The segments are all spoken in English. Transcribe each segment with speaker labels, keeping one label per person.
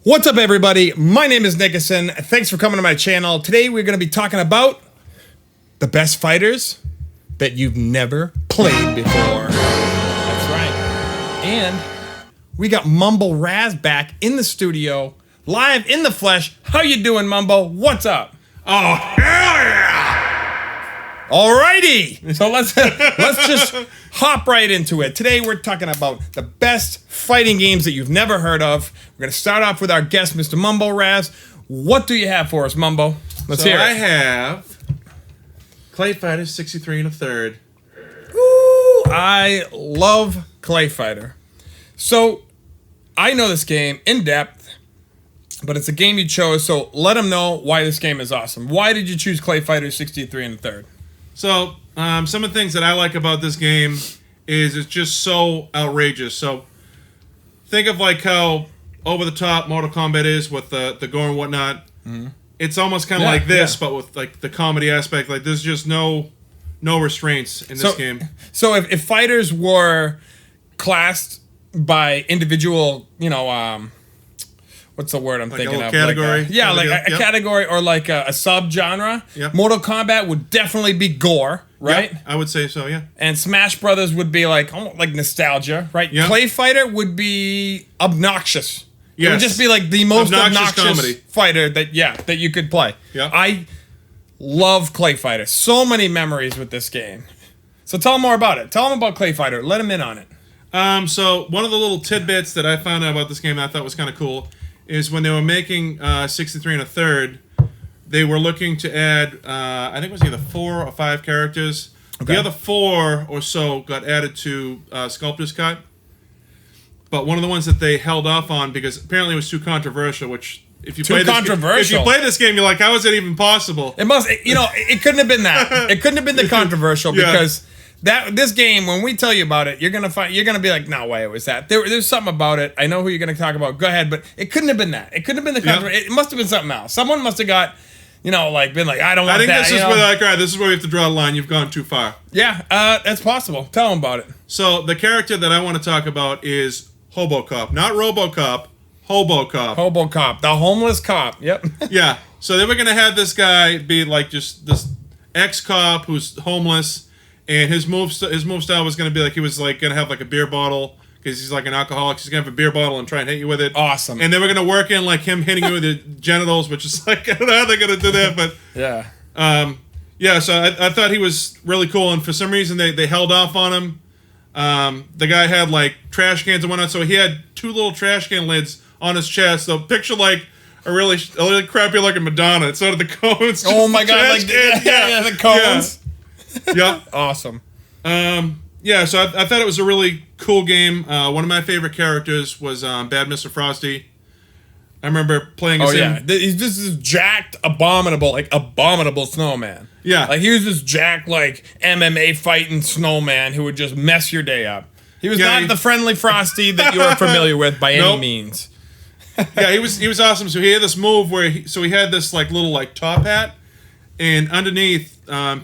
Speaker 1: What's up, everybody? My name is Nickerson. Thanks for coming to my channel. Today we're going to be talking about the best fighters that you've never played before. That's right. And we got Mumble Raz back in the studio, live in the flesh. How you doing, Mumbo? What's up?
Speaker 2: Oh, hell yeah!
Speaker 1: Alrighty, so let's just hop right into it. Today we're talking about the best fighting games that you've never heard of. We're gonna start off with our guest, Mr. Mumbo Raz. What do you have for us, Mumbo? Let's hear it.
Speaker 2: I have Clayfighter 63 1/3.
Speaker 1: Ooh, I love Clayfighter. So I know this game in depth, but it's a game you chose. So let them know why this game is awesome. Why did you choose Clayfighter 63 1/3?
Speaker 2: So, some of the things that I like about this game is it's just so outrageous. So, think of like how over the top Mortal Kombat is with the gore and whatnot. Mm-hmm. It's almost kind of like this, but with like the comedy aspect. Like there's just no restraints in this game.
Speaker 1: So if fighters were classed by individual, what's the word I'm thinking of?
Speaker 2: Category?
Speaker 1: Like a category or like a sub-genre.
Speaker 2: Yep.
Speaker 1: Mortal Kombat would definitely be gore, right?
Speaker 2: Yep, I would say so, yeah.
Speaker 1: And Smash Brothers would be like nostalgia, right?
Speaker 2: Yep.
Speaker 1: Clayfighter would be obnoxious.
Speaker 2: Yes.
Speaker 1: It would just be like the most obnoxious
Speaker 2: comedy
Speaker 1: fighter that you could play.
Speaker 2: Yep.
Speaker 1: I love Clayfighter. So many memories with this game. So tell them more about it. Tell them about Clayfighter. Let them in on it.
Speaker 2: So one of the little tidbits that I found out about this game that I thought was kind of cool is when they were making 63 1/3, they were looking to add, I think it was either 4 or 5 characters. Okay. The other 4 or so got added to Sculptor's Cut. But one of the ones that they held off on because apparently it was too controversial, which if you play this game, you're like, how is it even possible?
Speaker 1: It must, it couldn't have been that. It couldn't have been the controversial because this game, when we tell you about it, you're gonna be like, no way, it was that. There's something about it. I know who you're gonna talk about. Go ahead, but it couldn't have been that. It couldn't have been the controversial. It must have been something else. Someone must have got, been like, I don't want that.
Speaker 2: I think this is where like, all right, this is where we have to draw a line. You've gone too far.
Speaker 1: Yeah, that's possible. Tell them about it.
Speaker 2: So the character that I want to talk about is Hobocop, not RoboCop. Hobocop.
Speaker 1: Hobocop, the homeless cop. Yep.
Speaker 2: Yeah. So they were gonna have this guy be like just this ex-cop who's homeless, and his move style was gonna be like he was like gonna have like a beer bottle because he's like an alcoholic. He's gonna have a beer bottle and try and hit you with it.
Speaker 1: Awesome.
Speaker 2: And they were gonna work in like him hitting you with the genitals, which is like I don't know how they're gonna do that, but
Speaker 1: yeah.
Speaker 2: So I thought he was really cool, and for some reason they held off on him. The guy had like trash cans and whatnot, so he had 2 little trash can lids on his chest. So picture like a really crappy looking Madonna. It's sort of the cones.
Speaker 1: Oh my god, like the cones.
Speaker 2: Yeah.
Speaker 1: Awesome.
Speaker 2: So I thought it was a really cool game. One of my favorite characters was Bad Mr. Frosty. I remember playing as him.
Speaker 1: This is jacked, abominable snowman.
Speaker 2: Yeah.
Speaker 1: Like he was this jacked, like MMA fighting snowman who would just mess your day up. He was not the friendly Frosty that you are familiar with by any means.
Speaker 2: Yeah, he was awesome. So he had this move where he had this like little like top hat, and underneath,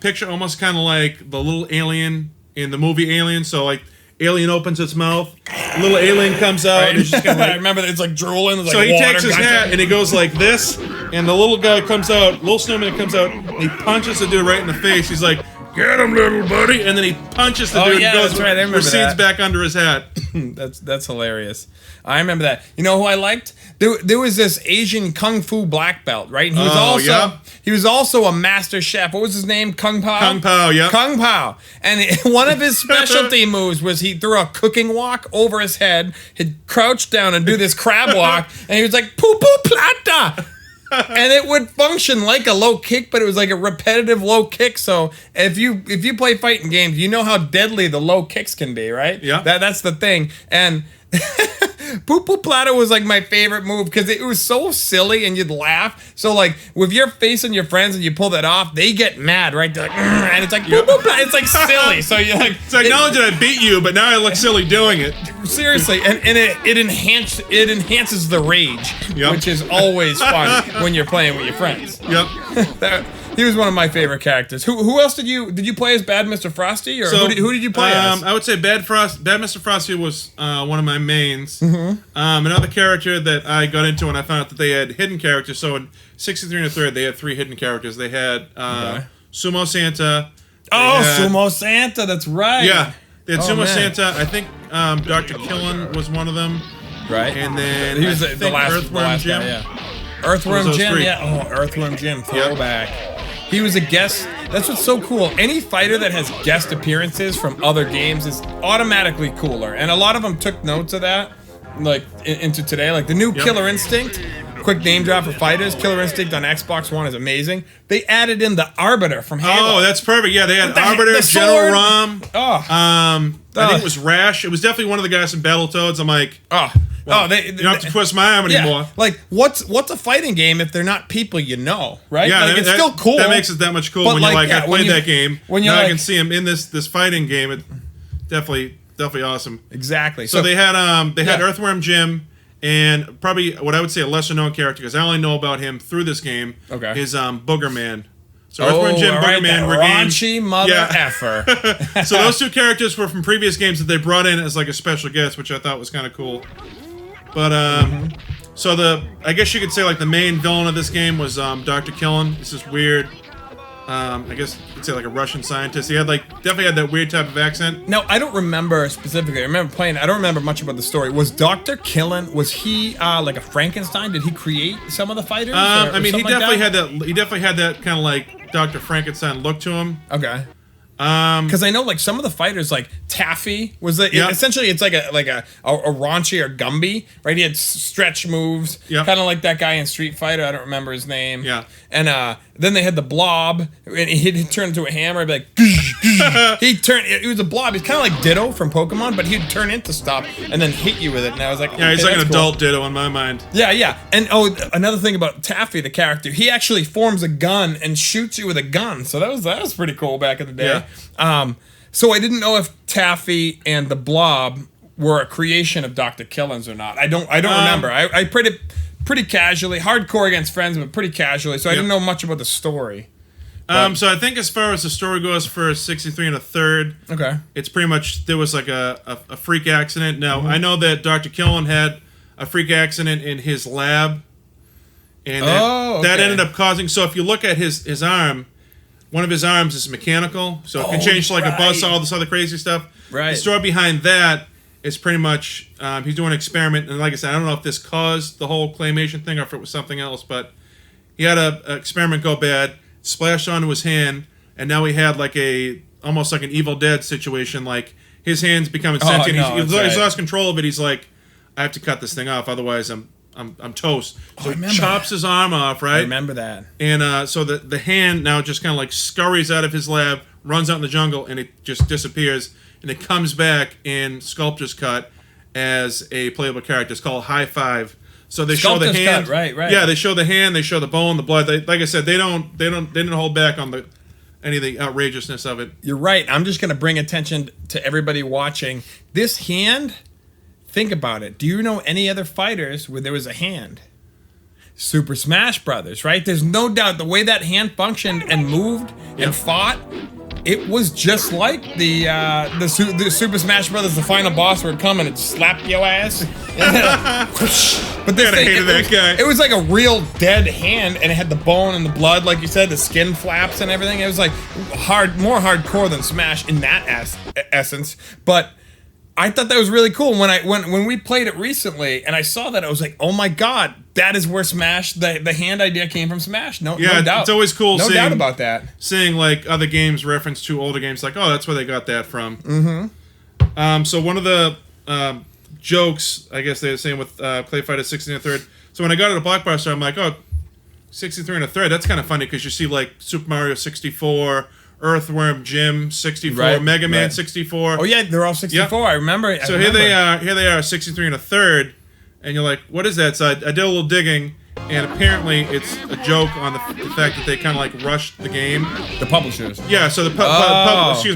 Speaker 2: picture almost kind of like the little alien in the movie Alien. So like alien opens its mouth, little alien comes out.
Speaker 1: Right.
Speaker 2: And it's just kind of like,
Speaker 1: I remember it's like drooling.
Speaker 2: So he takes his hat and he goes like this, and the little guy comes out, little snowman comes out, and he punches the dude right in the face. He's like, "Get him, little buddy!" And then he punches the dude.
Speaker 1: Yeah,
Speaker 2: and goes,
Speaker 1: that's right. I remember
Speaker 2: recedes back under his hat.
Speaker 1: That's hilarious. I remember that. You know who I liked? There was this Asian kung fu black belt, right? And he was also a master chef. What was his name? Kung Pao?
Speaker 2: Kung Pao, yeah.
Speaker 1: Kung Pao. And one of his specialty moves was he threw a cooking wok over his head, he'd crouch down and do this crab walk, and he was like, poo poo plata! And it would function like a low kick, but it was like a repetitive low kick. So if you play fighting games, you know how deadly the low kicks can be, right?
Speaker 2: Yeah.
Speaker 1: That's the thing. And Poo Poo Plata was like my favorite move because it was so silly and you'd laugh. So like with your face and your friends and you pull that off, they get mad, right? They're like, and it's like Poo Poo Plata. It's like silly. So you're like,
Speaker 2: it's acknowledge that I beat you, but now I look silly doing it.
Speaker 1: Seriously, and it enhances the rage, which is always fun when you're playing with your friends.
Speaker 2: Yep.
Speaker 1: He was one of my favorite characters. Who else did you play as Bad Mr. Frosty, or who did you play as?
Speaker 2: I would say Bad Mr. Frosty was one of my mains. Another character that I got into when I found out that they had hidden characters. So in 63 and a third, they had 3 hidden characters. They had Sumo Santa.
Speaker 1: Sumo Santa, that's right.
Speaker 2: Yeah, they had Sumo Santa. I think Dr. Killen was one of them.
Speaker 1: Right.
Speaker 2: And then
Speaker 1: he was the last
Speaker 2: Earthworm Jim.
Speaker 1: Guy, yeah. Earthworm Jim, yeah. Oh, Earthworm Jim, throwback. He was a guest. That's what's so cool. Any fighter that has guest appearances from other games is automatically cooler. And a lot of them took notes of that, like, into today. Like, the new Killer Instinct, quick name drop for fighters. Killer Instinct on Xbox One is amazing. They added in the Arbiter from Halo.
Speaker 2: Oh, that's perfect. Yeah, they had Arbiter, General Rom.
Speaker 1: I
Speaker 2: think it was Rash. It was definitely one of the guys from Battletoads. I'm like...
Speaker 1: they
Speaker 2: you don't have to twist my arm anymore.
Speaker 1: Like, what's a fighting game if they're not people you know, right?
Speaker 2: Yeah,
Speaker 1: like, it's still cool.
Speaker 2: That makes it that much cool when you're like, I played that game.
Speaker 1: When
Speaker 2: now I can see him in this fighting game. It definitely awesome.
Speaker 1: Exactly.
Speaker 2: So they had Earthworm Jim, and probably what I would say a lesser known character, because I only know about him through this game.
Speaker 1: Okay.
Speaker 2: Is Booger Man. So Earthworm Jim, Booger Man were
Speaker 1: raunchy mother effer.
Speaker 2: So those 2 characters were from previous games that they brought in as like a special guest, which I thought was kind of cool. But so I guess you could say like the main villain of this game was Dr. Killen. This is weird. I guess you could say like a Russian scientist. He had definitely had that weird type of accent.
Speaker 1: No, I don't remember specifically. I remember playing. I don't remember much about the story. Was Dr. Killen, was he like a Frankenstein? Did he create some of the fighters?
Speaker 2: I mean, he definitely had that. He definitely had that kind of like Dr. Frankenstein look to him.
Speaker 1: Okay. Because I know like some of the fighters, like Taffy was essentially it's like a raunchy or Gumby, right? He had stretch moves, kind of like that guy in Street Fighter. I don't remember his name.
Speaker 2: Yeah.
Speaker 1: And then they had the Blob, and he'd turn into a hammer, be like, he was a blob. He's kind of like Ditto from Pokemon, but he'd turn into stuff and then hit you with it. And I was like,
Speaker 2: he's like an adult Ditto in my mind.
Speaker 1: Yeah. And another thing about Taffy, the character, he actually forms a gun and shoots you with a gun. So that was pretty cool back in the day. Yeah. So I didn't know if Taffy and the Blob were a creation of Dr. Killen's or not. I don't remember. I pretty casually, hardcore against friends, but pretty casually. So I didn't know much about the story.
Speaker 2: So I think as far as the story goes for 63 and a third, it's pretty much there was like a freak accident. Now I know that Dr. Killen had a freak accident in his lab, and that ended up causing. So if you look at his arm. One of his arms is mechanical, so it can change to like a buzzsaw, all this other crazy stuff.
Speaker 1: Right.
Speaker 2: The story behind that is pretty much he's doing an experiment, and like I said, I don't know if this caused the whole claymation thing or if it was something else, but he had an experiment go bad, splashed onto his hand, and now he had like almost like an Evil Dead situation. Like his hand's becoming sentient. He's lost control of it. He's like, I have to cut this thing off, otherwise I'm toast. So he chops his arm off, right?
Speaker 1: I remember that.
Speaker 2: And so the hand now just kind of like scurries out of his lab, runs out in the jungle, and it just disappears. And it comes back in Sculptor's Cut as a playable character. It's called High Five. So they show the hand,
Speaker 1: cut, right?
Speaker 2: Yeah, they show the hand, they show the bone, the blood. Like I said, they didn't hold back on any of the outrageousness of it.
Speaker 1: You're right. I'm just gonna bring attention to everybody watching. This hand. Think about it. Do you know any other fighters where there was a hand? Super Smash Brothers, right? There's no doubt the way that hand functioned and moved and fought, it was just like the Super Smash Brothers, the final boss where it'd come and it'd slap your ass. But this thing, it was like a real dead hand, and it had the bone and the blood, like you said, the skin flaps and everything. It was like more hardcore than Smash in that essence, but I thought that was really cool. When we played it recently and I saw that, I was like, oh my god, that is where Smash, the hand idea came from Smash. No doubt.
Speaker 2: It's always cool
Speaker 1: no doubt about that.
Speaker 2: Seeing like other games reference to older games, like, oh, that's where they got that from. Mm-hmm. So one of the jokes, I guess they were saying with Clayfighter 63 and a third. So when I got it at Blockbuster, I'm like, oh, 63 and a third, that's kind of funny because you see like Super Mario 64, Earthworm Jim 64, Mega Man 64.
Speaker 1: Oh yeah, they're all 64. Yep. I remember.
Speaker 2: So here they are, 63 and a third, and you're like, what is that? So I did a little digging, and apparently it's a joke on the fact that they kind of like rushed the game.
Speaker 1: The publishers.
Speaker 2: Yeah. So the publishers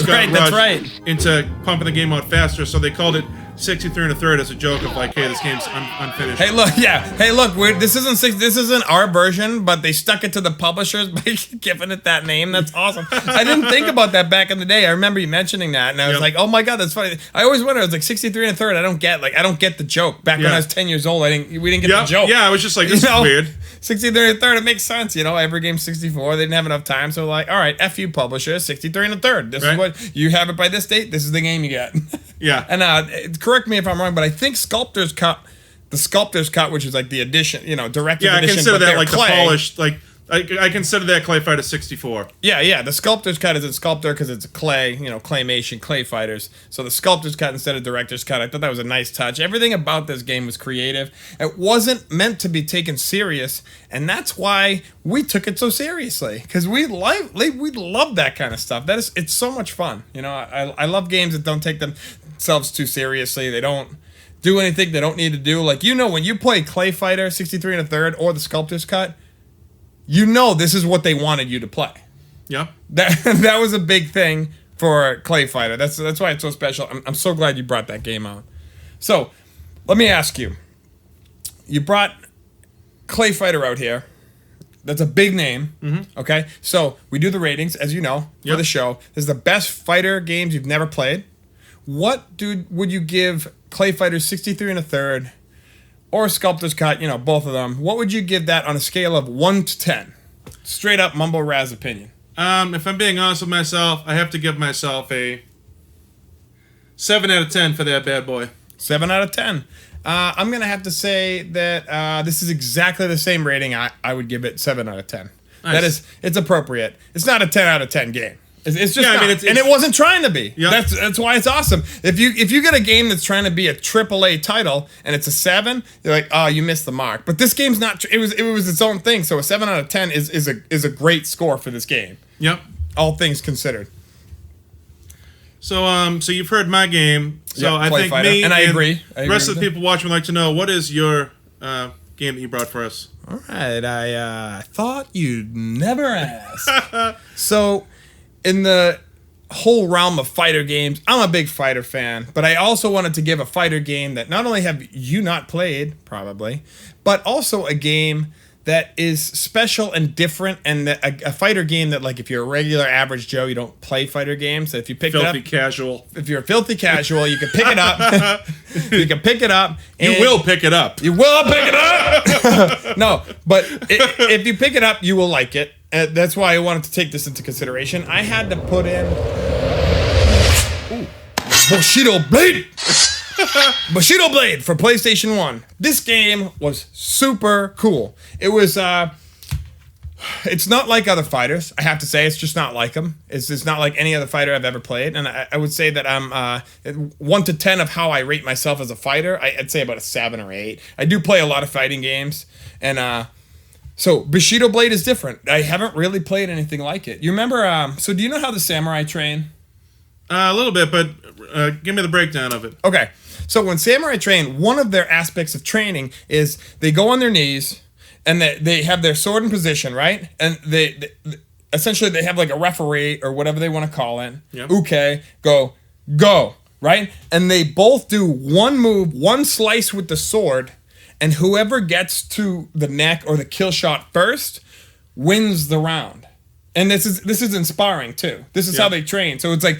Speaker 2: got rushed into pumping the game out faster. So they called it 63 and a third as a joke of like, hey, this game's unfinished.
Speaker 1: Hey, look, yeah. Hey, look, this isn't our version, but they stuck it to the publishers by giving it that name. That's awesome. I didn't think about that back in the day. I remember you mentioning that, and I was like, oh my god, that's funny. I always wondered. I was like 63 and a third. I don't get the joke. Back when I was 10 years old, we didn't get the joke.
Speaker 2: Yeah, I was just like, this is weird.
Speaker 1: 63 and a third, it makes sense. Every game's 64. They didn't have enough time, so like, all right, F you publisher, 63 and a third. This is what you have it by this date. This is the game you get.
Speaker 2: Yeah.
Speaker 1: And correct me if I'm wrong, but I think the Sculptor's Cut, which is like the edition, director's edition.
Speaker 2: Yeah, I consider that like
Speaker 1: clay.
Speaker 2: the polished, like I consider that Clayfighter 64.
Speaker 1: Yeah. The Sculptor's Cut is a sculptor because it's a clay, claymation, Clayfighters. So the Sculptor's Cut instead of Director's Cut. I thought that was a nice touch. Everything about this game was creative. It wasn't meant to be taken serious, and that's why we took it so seriously, because we love that kind of stuff. It's so much fun. I love games that don't take themselves too seriously. They don't do anything they don't need to do. Like, when you play Clayfighter 63 and a third or the Sculptor's Cut, this is what they wanted you to play.
Speaker 2: Yeah.
Speaker 1: That was a big thing for Clayfighter. That's why it's so special. I'm so glad you brought that game out. So, let me ask you. You brought Clayfighter out here. That's a big name. Mm-hmm. Okay? So, we do the ratings, as you know, for the show. This is the best fighter games you've never played. What would you give Clayfighter 63 and a third or Sculptor's Cut, both of them? What would you give that on a scale of 1 to 10? Straight up mumble Raz opinion.
Speaker 2: If I'm being honest with myself, I have to give myself a 7 out of 10 for that bad boy.
Speaker 1: 7 out of 10. I'm going to have to say that this is exactly the same rating. I would give it 7 out of 10. Nice. It's appropriate. It's not a 10 out of 10 game. It's just and it wasn't trying to be. Yep. That's why it's awesome. If you get a game that's trying to be a AAA title and it's a 7, you're like, oh, you missed the mark. But this game's not. It was its own thing. So a 7 out of 10 is a great score for this game.
Speaker 2: Yep.
Speaker 1: All things considered.
Speaker 2: So so you've heard my game. So I think me
Speaker 1: and I agree.
Speaker 2: The rest of the people watching would like to know, what is your game that you brought for us?
Speaker 1: All right. I thought you'd never ask. So, in the whole realm of fighter games, I'm a big fighter fan, but I also wanted to give a fighter game that not only have you not played, probably, but also a game that is special and different, and a fighter game that, like, if you're a regular average Joe, you don't play fighter games. So if you pick it up,
Speaker 2: casual.
Speaker 1: If you're a filthy casual, you can pick it up. You can pick it up.
Speaker 2: You will pick it up.
Speaker 1: You will pick it up. No, but if you pick it up, you will like it. That's why I wanted to take this into consideration. I had to put in Bushido Blade. Bushido Blade for PlayStation 1. This game was super cool. It was, it's not like other fighters, I have to say. It's just not like them. It's not like any other fighter I've ever played. And I would say that I'm 1 to 10 of how I rate myself as a fighter. I'd say about a 7 or 8. I do play a lot of fighting games. And, so Bushido Blade is different. I haven't really played anything like it. You remember, so do you know how the samurai train?
Speaker 2: A little bit, but give me the breakdown of it.
Speaker 1: Okay. So when samurai train, one of their aspects of training is they go on their knees and they have their sword in position, right? And they essentially they have like a referee or whatever they want to call it. Yep. Okay, go, right? And they both do one move, one slice with the sword, and whoever gets to the neck or the kill shot first wins the round. And this is inspiring too. This is how they train. So it's like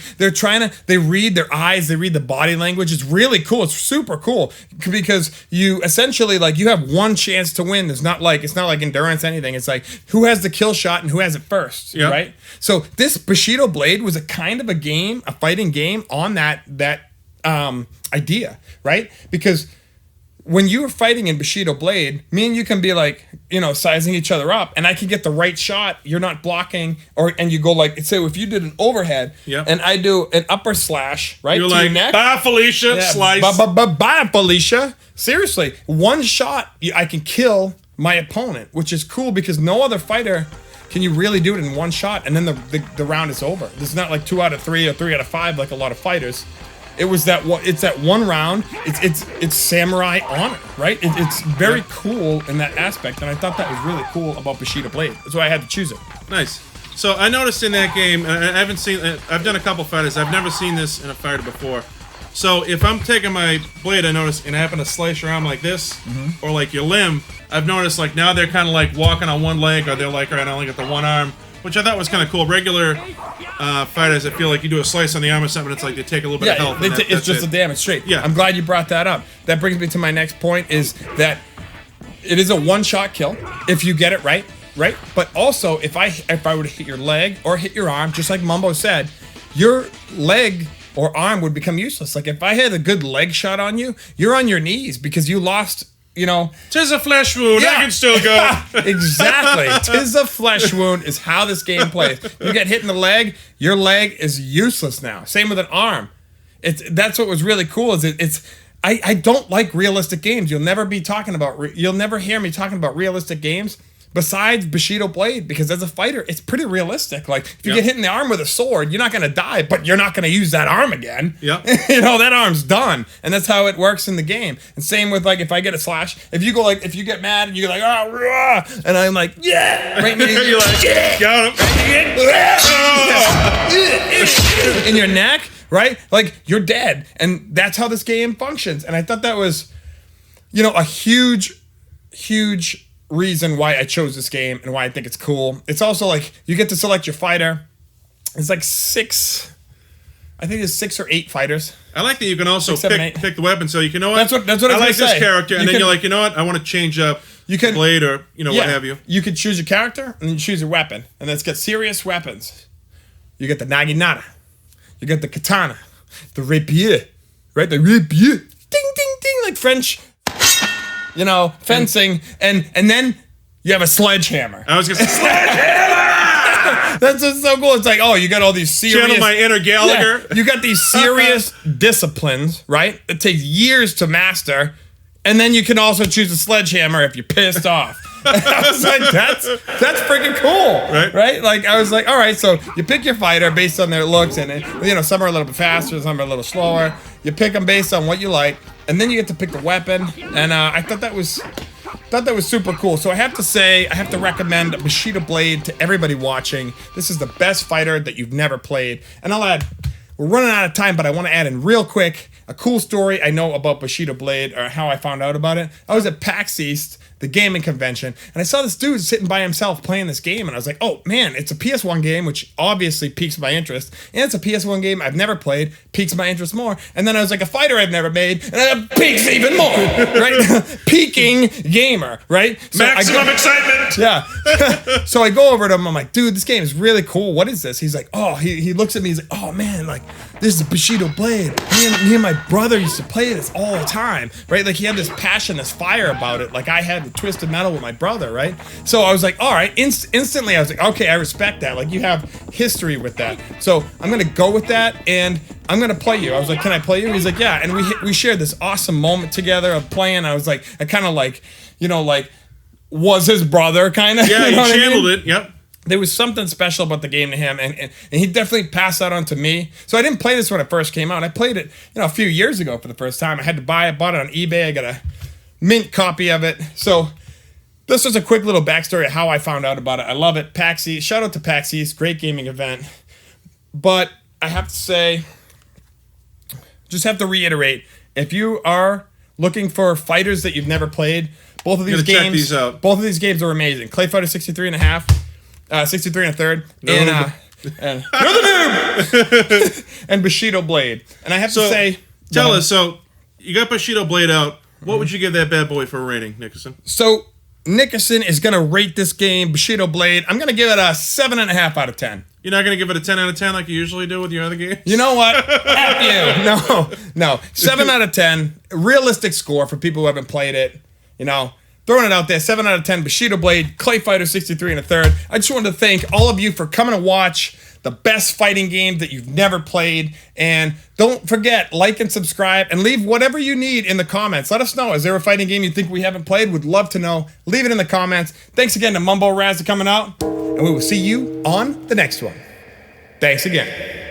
Speaker 1: they read their eyes, they read the body language. It's really cool. It's super cool because you essentially you have one chance to win. It's not like endurance anything. It's like who has the kill shot and who has it first, right? So this Bushido Blade was a kind of a fighting game on that idea, right? Because when you were fighting in Bushido Blade, me and you can be sizing each other up, and I can get the right shot. You're not blocking, and you go say if you did an overhead, and I do an upper slash, right?
Speaker 2: You're
Speaker 1: to
Speaker 2: like,
Speaker 1: your neck.
Speaker 2: Bye, Felicia, slice.
Speaker 1: Bye, Felicia. Seriously, one shot, I can kill my opponent, which is cool because no other fighter can you really do it in one shot, and then the round is over. This is not like 2 out of 3 or 3 out of 5 like a lot of fighters. It's that one round. It's samurai honor, right? It's very cool in that aspect, and I thought that was really cool about Bushido Blade. That's why I had to choose it.
Speaker 2: Nice. So I noticed in that game, I haven't seen. I've done a couple fighters. I've never seen this in a fighter before. So if I'm taking my blade, I notice, and I happen to slice your arm like this, or like your limb, I've noticed like now they're kind of like walking on one leg, or they're like, all right, I only got the one arm, which I thought was kind of cool. Regular fighters, I feel like you do a slice on the arm or something, it's like they take a little bit of health.
Speaker 1: It's just a damage straight.
Speaker 2: Yeah.
Speaker 1: I'm glad you brought that up. That brings me to my next point is that it is a one-shot kill if you get it right? But also, if I would hit your leg or hit your arm, just like Mumbo said, your leg or arm would become useless. Like if I had a good leg shot on you, you're on your knees because you lost, you know.
Speaker 2: 'Tis a flesh wound, I can still go.
Speaker 1: Exactly. 'Tis a flesh wound is how this game plays. You get hit in the leg, your leg is useless now. Same with an arm. That's what was really cool is I don't like realistic games. You'll never hear me talking about realistic games besides Bushido Blade, because as a fighter, it's pretty realistic. Like, if you get hit in the arm with a sword, you're not going to die, but you're not going to use that arm again.
Speaker 2: Yep.
Speaker 1: You know, that arm's done. And that's how it works in the game. And same with, like, if I get a slash, if you get mad and you're like, oh, rah, and I'm like, yeah. Right,
Speaker 2: You're like, yeah. Got him.
Speaker 1: In your neck, right? Like, you're dead. And that's how this game functions. And I thought that was, you know, a huge reason why I chose this game and why I think it's cool. It's also like you get to select your fighter. It's like 6 or 8 fighters.
Speaker 2: I like that you can also
Speaker 1: 6, 7,
Speaker 2: pick the weapon, so you can know what.
Speaker 1: That's what I
Speaker 2: like
Speaker 1: say.
Speaker 2: This character, and then you're like, you know what, I want to change up the blade or what have you.
Speaker 1: You could choose your character and then you choose your weapon, and let's get serious weapons. You get the naginata, you get the katana, the rapier, right? The rapier, ding ding ding, like French. You know, fencing, and then you have a sledgehammer.
Speaker 2: I was gonna say sledgehammer.
Speaker 1: That's what's so cool. It's like, oh, you got all these serious.
Speaker 2: Channel my inner Gallagher.
Speaker 1: Yeah, you got these serious disciplines, right? It takes years to master, and then you can also choose a sledgehammer if you're pissed off. I was like, that's freaking cool, right? Like I was like, all right, so you pick your fighter based on their looks, and you know, some are a little bit faster, some are a little slower. You pick them based on what you like, and then you get to pick the weapon. And I thought that was super cool. So I have to recommend Bushido Blade to everybody watching. This is the best fighter that you've never played. And I'll add, we're running out of time, but I want to add in real quick a cool story I know about Bushido Blade, or how I found out about it. I was at PAX East, the gaming convention, and I saw this dude sitting by himself playing this game, and I was like, oh man, it's a PS1 game, which obviously piques my interest, and it's a PS1 game I've never played, piques my interest more, and then I was like, a fighter I've never made, and it piques even more, right? Peaking gamer, right? So
Speaker 2: maximum excitement!
Speaker 1: Yeah. So I go over to him, I'm like, dude, this game is really cool, what is this? He's like, oh, he looks at me, he's like, oh man, like, this is Bushido Blade. Me and my brother used to play this all the time, right? Like, he had this passion, this fire about it, like I had with Twisted Metal with my brother, right? So I was like, all right, instantly I was like, okay, I respect that. Like, you have history with that. So I'm gonna go with that, and I'm gonna play you. I was like, can I play you? He's like, yeah. And we shared this awesome moment together of playing. I was like, I kind of like, you know, like, was his brother kind of.
Speaker 2: Yeah,
Speaker 1: you know
Speaker 2: he channeled it, yep.
Speaker 1: There was something special about the game to him, and he definitely passed that on to me. So I didn't play this when it first came out. I played it, you know, a few years ago for the first time. I had to buy it, bought it on eBay. I got a mint copy of it. So this was a quick little backstory of how I found out about it. I love it. PAX East, shout out to PAX East, great gaming event. But I have to say, just have to reiterate, if you are looking for fighters that you've never played, both of these games are amazing. Clayfighter 63 and a half. 63 and a third, and you're the noob, and Bushido Blade. And I have to say,
Speaker 2: tell us. So you got Bushido Blade out. What would you give that bad boy for a rating, Nickerson?
Speaker 1: So Nickerson is gonna rate this game, Bushido Blade. I'm gonna give it a 7.5 out of 10.
Speaker 2: You're not gonna give it a 10 out of 10 like you usually do with your other games?
Speaker 1: You know what? F you. No. 7 out of 10. Realistic score for people who haven't played it. You know. Throwing it out there, 7 out of 10, Bushido Blade, Clayfighter 63 and a third. I just wanted to thank all of you for coming to watch the best fighting game that you've never played. And don't forget, like and subscribe, and leave whatever you need in the comments. Let us know. Is there a fighting game you think we haven't played? Would love to know. Leave it in the comments. Thanks again to Mumbo Raz for coming out, and we will see you on the next one. Thanks again.